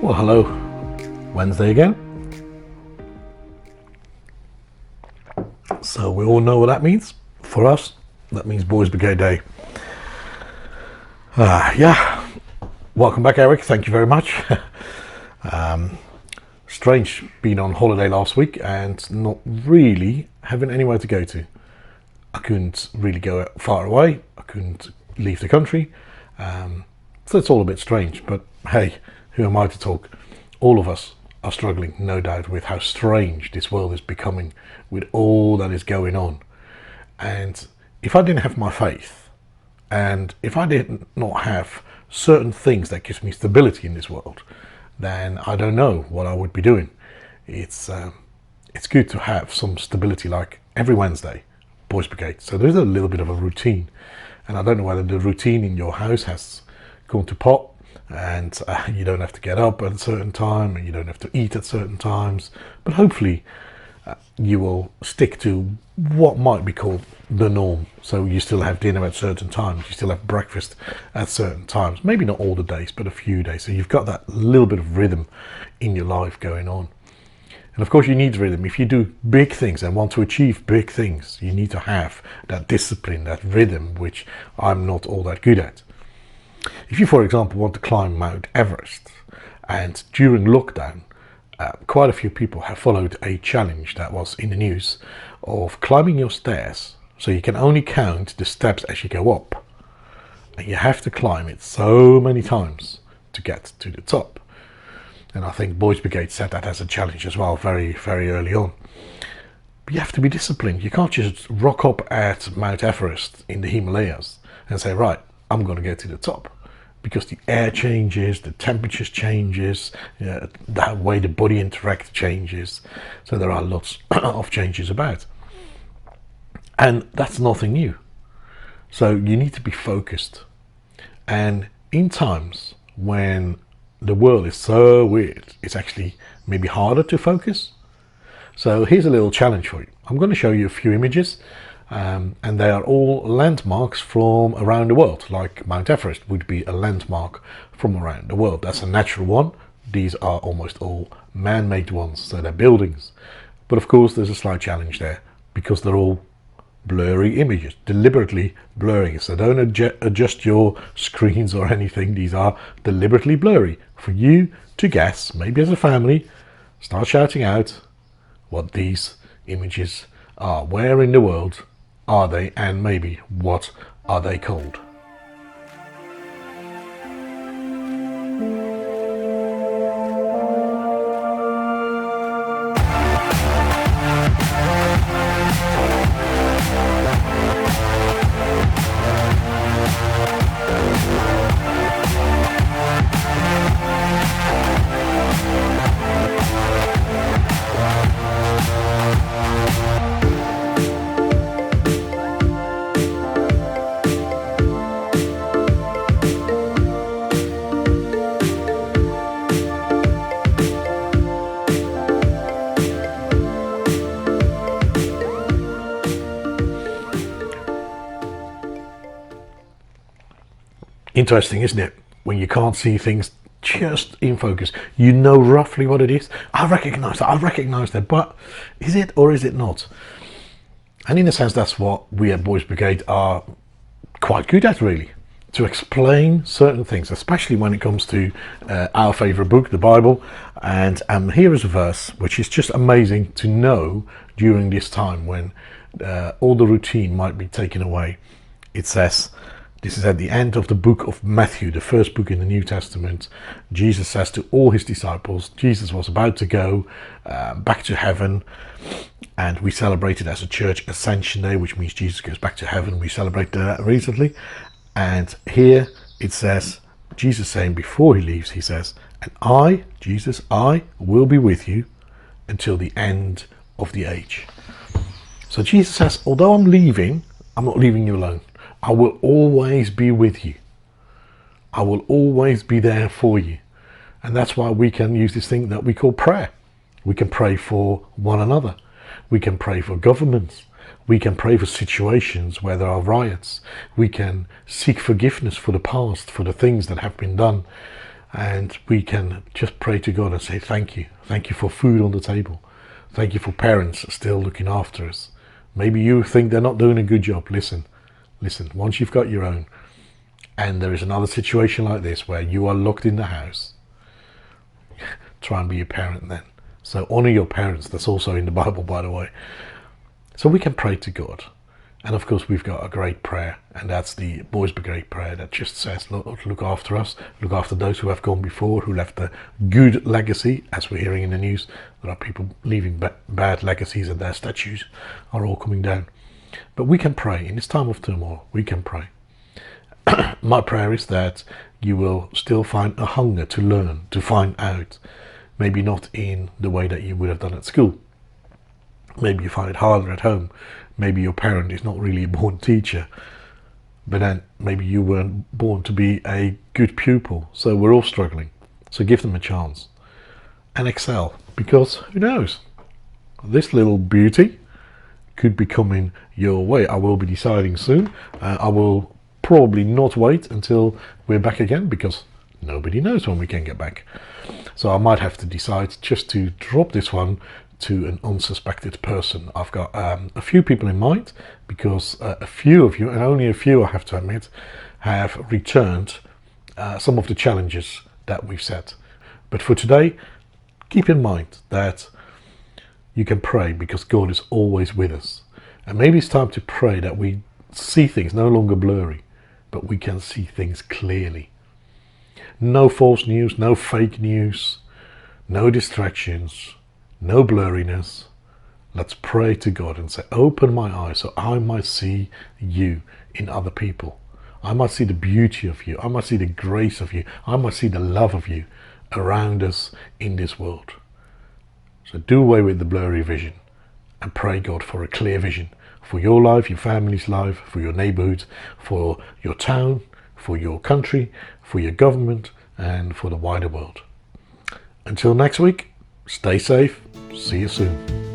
Well, hello, Wednesday again. So we all know what that means. For us, that means Boys Brigade Day. Yeah, welcome back, Eric. Thank you very much. Strange being on holiday last week and not really having anywhere to go to. I couldn't really go far away. I couldn't leave the country. So it's all a bit strange, but hey, who am I to talk? All of us are struggling, no doubt, with how strange this world is becoming with all that is going on. And if I didn't have my faith, and if I did not have certain things that gives me stability in this world, then I don't know what I would be doing. It's good to have some stability, like every Wednesday, Boys Brigade. So there's a little bit of a routine, and I don't know whether the routine in your house has gone to pot, and you don't have to get up at a certain time, and you don't have to eat at certain times, but hopefully you will stick to what might be called the norm. So you still have dinner at certain times, you still have breakfast at certain times, maybe not all the days, but a few days. So you've got that little bit of rhythm in your life going on. And of course you need rhythm. If you do big things and want to achieve big things, you need to have that discipline, that rhythm, which I'm not all that good at. If you, for example, want to climb Mount Everest, and during lockdown, quite a few people have followed a challenge that was in the news of climbing your stairs. So you can only count the steps as you go up, and you have to climb it so many times to get to the top. And I think Boys Brigade set that as a challenge as well, very, very early on. But you have to be disciplined. You can't just rock up at Mount Everest in the Himalayas and say, right, I'm going to get to the top, because the air changes, the temperatures changes, the way the body interacts changes. So there are lots of changes about, and that's nothing new. So you need to be focused, and in times when the world is so weird, it's actually maybe harder to focus. So here's a little challenge for you. I'm going to show you a few images. And they are all landmarks from around the world, like Mount Everest would be a landmark from around the world. That's a natural one. These are almost all man-made ones, so they're buildings. But of course there's a slight challenge there, because they're all blurry images, deliberately blurring. So don't adjust your screens or anything. These are deliberately blurry for you to guess, maybe as a family, start shouting out what these images are. Where in the world are they, and maybe what are they called? Interesting, isn't it? When you can't see things just in focus, you know roughly what it is. I recognize that, but is it or is it not? And in a sense, that's what we at Boys Brigade are quite good at, really, to explain certain things, especially when it comes to our favorite book, the Bible. And here is a verse which is just amazing to know during this time when all the routine might be taken away. It says, this is at the end of the book of Matthew, the first book in the New Testament. Jesus says to all his disciples, Jesus was about to go back to heaven, and we celebrated as a church Ascension Day, which means Jesus goes back to heaven. We celebrated that recently. And here it says, Jesus saying before he leaves, he says, and I, Jesus, I will be with you until the end of the age. So Jesus says, although I'm leaving, I'm not leaving you alone. I will always be with you. I will always be there for you. And that's why we can use this thing that we call prayer. We can pray for one another. We can pray for governments. We can pray for situations where there are riots. We can seek forgiveness for the past, for the things that have been done. And we can just pray to God and say thank you. Thank you for food on the table. Thank you for parents still looking after us. Maybe you think they're not doing a good job. Listen, once you've got your own, and there is another situation like this where you are locked in the house, try and be a parent then. So honor your parents. That's also in the Bible, by the way. So we can pray to God. And of course, we've got a great prayer, and that's the Boys Brigade prayer that just says, look after us, look after those who have gone before, who left a good legacy. As we're hearing in the news, there are people leaving bad legacies, and their statues are all coming down. But we can pray. In this time of turmoil, we can pray. My prayer is that you will still find a hunger to learn, to find out, maybe not in the way that you would have done at school. Maybe you find it harder at home. Maybe your parent is not really a born teacher, but then maybe you weren't born to be a good pupil. So we're all struggling. So give them a chance and excel, because who knows? This little beauty could be coming your way. I will be deciding soon. I will probably not wait until we're back again, because nobody knows when we can get back. So I might have to decide just to drop this one to an unsuspected person. I've got a few people in mind, because a few of you, and only a few I have to admit, have returned some of the challenges that we've set. But for today, keep in mind that you can pray, because God is always with us. And maybe it's time to pray that we see things no longer blurry, but we can see things clearly. No false news, no fake news, no distractions, no blurriness. Let's pray to God and say, open my eyes so I might see you in other people. I might see the beauty of you. I might see the grace of you. I might see the love of you around us in this world. So do away with the blurry vision and pray God for a clear vision for your life, your family's life, for your neighborhood, for your town, for your country, for your government, and for the wider world. Until next week, stay safe. See you soon.